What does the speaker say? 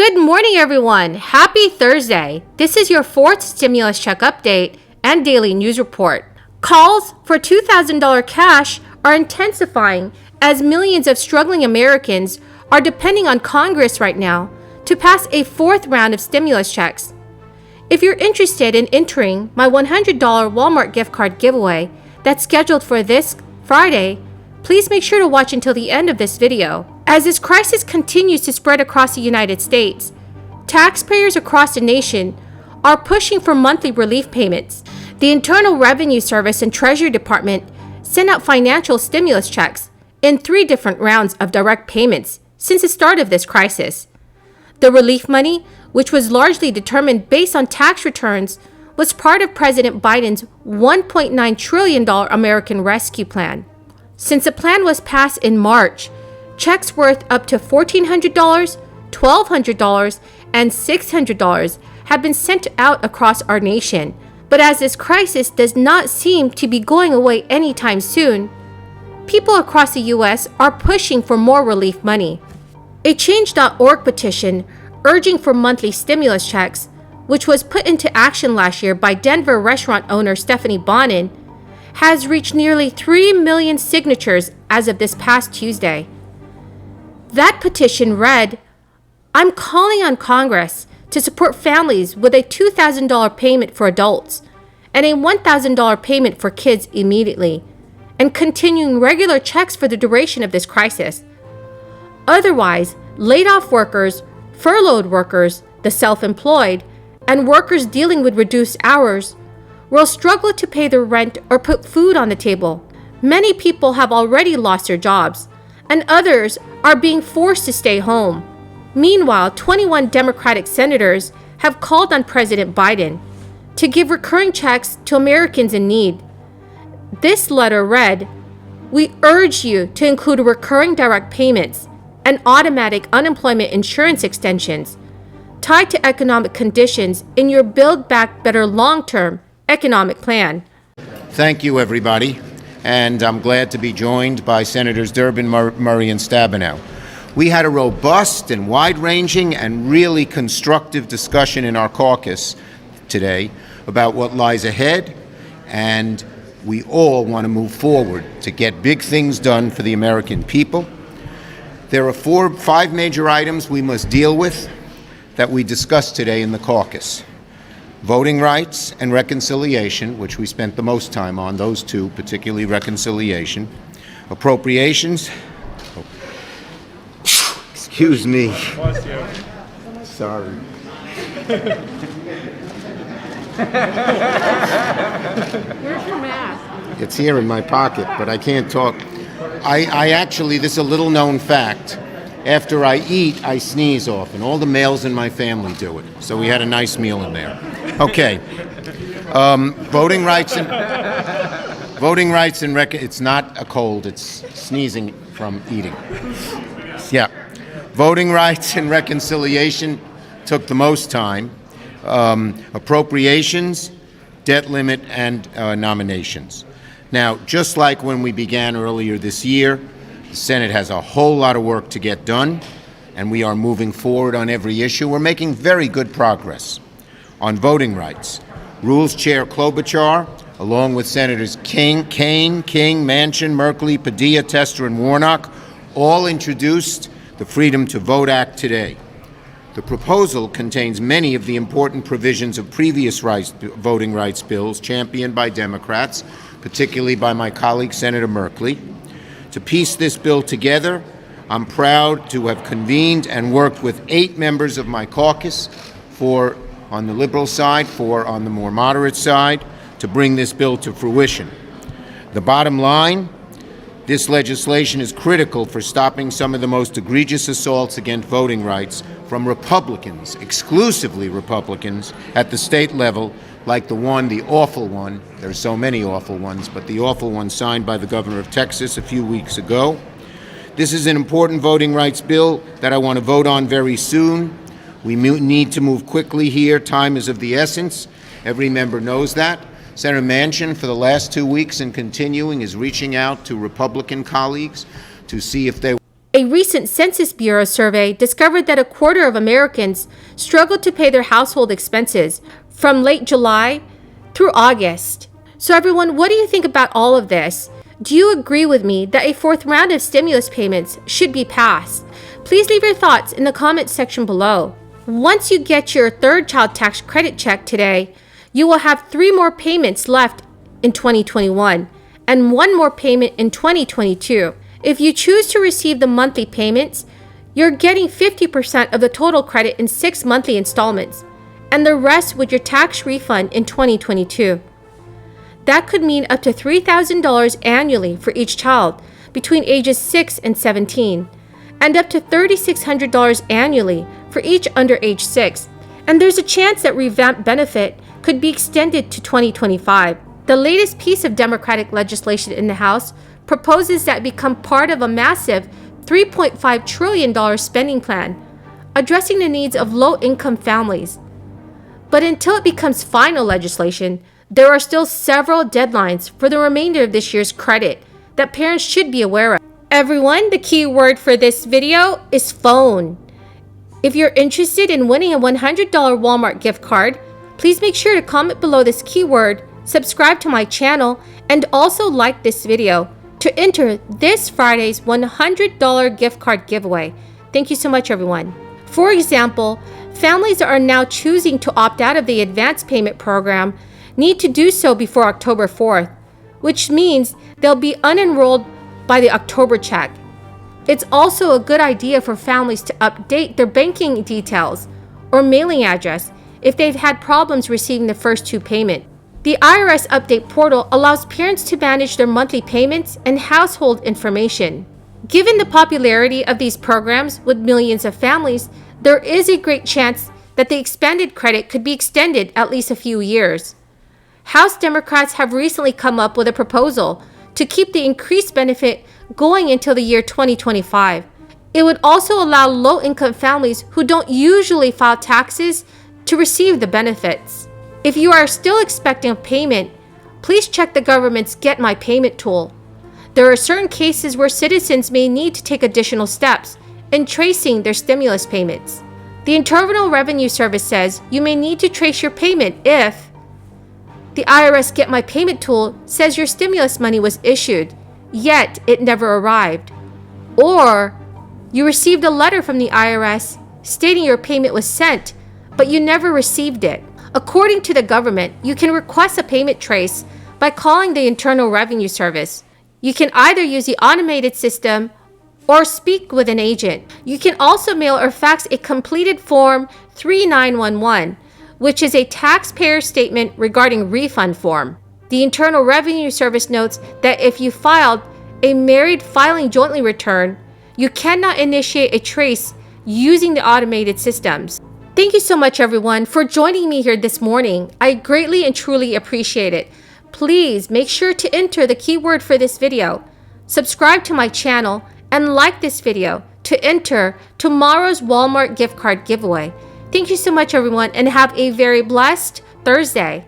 Good morning, everyone. Happy Thursday. This is your fourth stimulus check update and daily news report. Calls for $2,000 cash are intensifying as millions of struggling Americans are depending on Congress right now to pass a fourth round of stimulus checks. If you're interested in entering my $100 Walmart gift card giveaway that's scheduled for this Friday, please make sure to watch until the end of this video. As this crisis continues to spread across the United States, taxpayers across the nation are pushing for monthly relief payments. The Internal Revenue Service and Treasury Department sent out financial stimulus checks in 3 different rounds of direct payments since the start of this crisis. The relief money, which was largely determined based on tax returns, was part of President Biden's $1.9 trillion American Rescue Plan. Since the plan was passed in March, checks worth up to $1,400, $1,200, and $600 have been sent out across our nation. But as this crisis does not seem to be going away anytime soon, people across the U.S. are pushing for more relief money. A Change.org petition urging for monthly stimulus checks, which was put into action last year by Denver restaurant owner Stephanie Bonin, has reached nearly 3 million signatures as of this past Tuesday. That petition read, "I'm calling on Congress to support families with a $2,000 payment for adults and a $1,000 payment for kids immediately, and continuing regular checks for the duration of this crisis. Otherwise, laid-off workers, furloughed workers, the self-employed, and workers dealing with reduced hours will struggle to pay their rent or put food on the table. Many people have already lost their jobs, and others are being forced to stay home." Meanwhile, 21 Democratic senators have called on President Biden to give recurring checks to Americans in need. This letter read, "We urge you to include recurring direct payments and automatic unemployment insurance extensions tied to economic conditions in your Build Back Better long-term economic plan." Thank you, everybody. And I'm glad to be joined by Senators Durbin, Murray, and Stabenow. We had a robust and wide-ranging and really constructive discussion in our caucus today about what lies ahead, and we all want to move forward to get big things done for the American people. There are 5 major items we must deal with that we discussed today in the caucus. Voting rights and reconciliation, which we spent the most time on, those 2, particularly reconciliation. Appropriations. Oh. Excuse me. Sorry. Where's your mask? It's here in my pocket, but I can't talk. I actually, this is a little known fact. After I eat, I sneeze often. All the males in my family do it. So we had a nice meal in there. Okay. Voting rights and it's not a cold, it's sneezing from eating. Yeah. Voting rights and reconciliation took the most time. Appropriations, debt limit, and nominations. Now, just like when we began earlier this year, the Senate has a whole lot of work to get done, and we are moving forward on every issue. We're making very good progress. On voting rights, Rules Chair Klobuchar, along with Senators King, Manchin, Merkley, Padilla, Tester, and Warnock, all introduced the Freedom to Vote Act today. The proposal contains many of the important provisions of previous voting rights bills championed by Democrats, particularly by my colleague Senator Merkley. To piece this bill together, I'm proud to have convened and worked with 8 members of my caucus, 4 on the liberal side, 4 on the more moderate side, to bring this bill to fruition. The bottom line, this legislation is critical for stopping some of the most egregious assaults against voting rights from Republicans, exclusively Republicans, at the state level, like the awful one, there's so many awful ones, but the awful one signed by the governor of Texas a few weeks ago. This is an important voting rights bill that I want to vote on very soon. We need to move quickly here. Time is of the essence. Every member knows that. Senator Manchin, for the last 2 weeks and continuing, is reaching out to Republican colleagues to see if they A recent Census Bureau survey discovered that a quarter of Americans struggled to pay their household expenses from late July through August. So everyone, what do you think about all of this? Do you agree with me that a fourth round of stimulus payments should be passed? Please leave your thoughts in the comments section below. Once you get your third child tax credit check today, you will have 3 more payments left in 2021 and 1 more payment in 2022. If you choose to receive the monthly payments, you're getting 50% of the total credit in 6 monthly installments, and the rest with your tax refund in 2022. That could mean up to $3,000 annually for each child between ages 6 and 17, and up to $3,600 annually for each under age 6. And there's a chance that revamped benefit could be extended to 2025. The latest piece of Democratic legislation in the House proposes that become part of a massive $3.5 trillion spending plan, addressing the needs of low-income families. But until it becomes final legislation, there are still several deadlines for the remainder of this year's credit that parents should be aware of. Everyone, the key word for this video is phone. If you're interested in winning a $100 Walmart gift card, please make sure to comment below this keyword, subscribe to my channel, and also like this video to enter this Friday's $100 gift card giveaway. Thank you so much, everyone. For example, families that are now choosing to opt out of the advance payment program need to do so before October 4th, which means they'll be unenrolled by the October check. It's also a good idea for families to update their banking details or mailing address if they've had problems receiving the first 2 payments. The IRS Update portal allows parents to manage their monthly payments and household information. Given the popularity of these programs with millions of families, there is a great chance that the expanded credit could be extended at least a few years. House Democrats have recently come up with a proposal to keep the increased benefit going until the year 2025. It would also allow low-income families who don't usually file taxes to receive the benefits. If you are still expecting a payment, please check the government's Get My Payment tool. There are certain cases where citizens may need to take additional steps in tracing their stimulus payments. The Internal Revenue Service says you may need to trace your payment if the IRS Get My Payment tool says your stimulus money was issued, yet it never arrived, or you received a letter from the IRS stating your payment was sent, but you never received it. According to the government, you can request a payment trace by calling the Internal Revenue Service. You can either use the automated system or speak with an agent. You can also mail or fax a completed Form 3911, which is a taxpayer statement regarding refund form. The Internal Revenue Service notes that if you filed a married filing jointly return, you cannot initiate a trace using the automated systems. Thank you so much, everyone, for joining me here this morning. I greatly and truly appreciate it. Please make sure to enter the keyword for this video, subscribe to my channel, and like this video to enter tomorrow's Walmart gift card giveaway. Thank you so much, everyone, and have a very blessed Thursday.